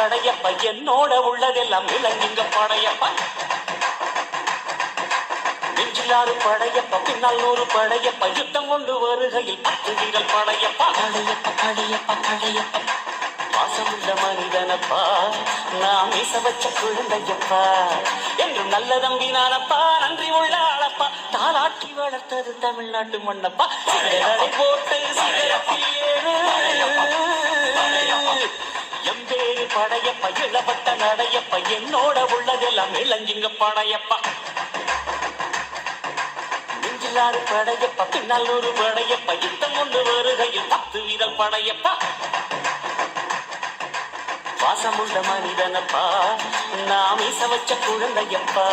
படையப்ப என்னோட உள்ளதெல்லாம் விளங்குங்க படையப்ப நெஞ்சிலாறு படையப்ப பின்னால் 100 படையப்ப யுத்தம் கொண்டு வருகையில் 10 வீரல் படையப்பா படையப்ப படையப்ப படையப்ப பாசமுள்ள மனிதனப்பா நான் மீச வச்ச குழந்தையப்பா என்றும் நல்ல தம்பி நானப்பா நன்றி உள்ள ஆளப்பா தாலாட்டி வளர்த்தது தமிழ்நாட்டு மண்ணப்பா சிகரடை போட்டு சிகரத்தில் ஏறு எம்பேரு படையப்ப இளப்பட்ட நடையப்ப என்னோட உள்ளதெல்லாம் இளஞ்சிங்க படையப்பா நெஞ்சிலாறு படையப்ப பின்னால் 100 படையப்ப யுத்தம் கொண்டு வருகையில் 10 வீரல் படையப்பா பாசமுள்ள மனிதனப்பா நான் மீச வச்ச குழந்தையப்பா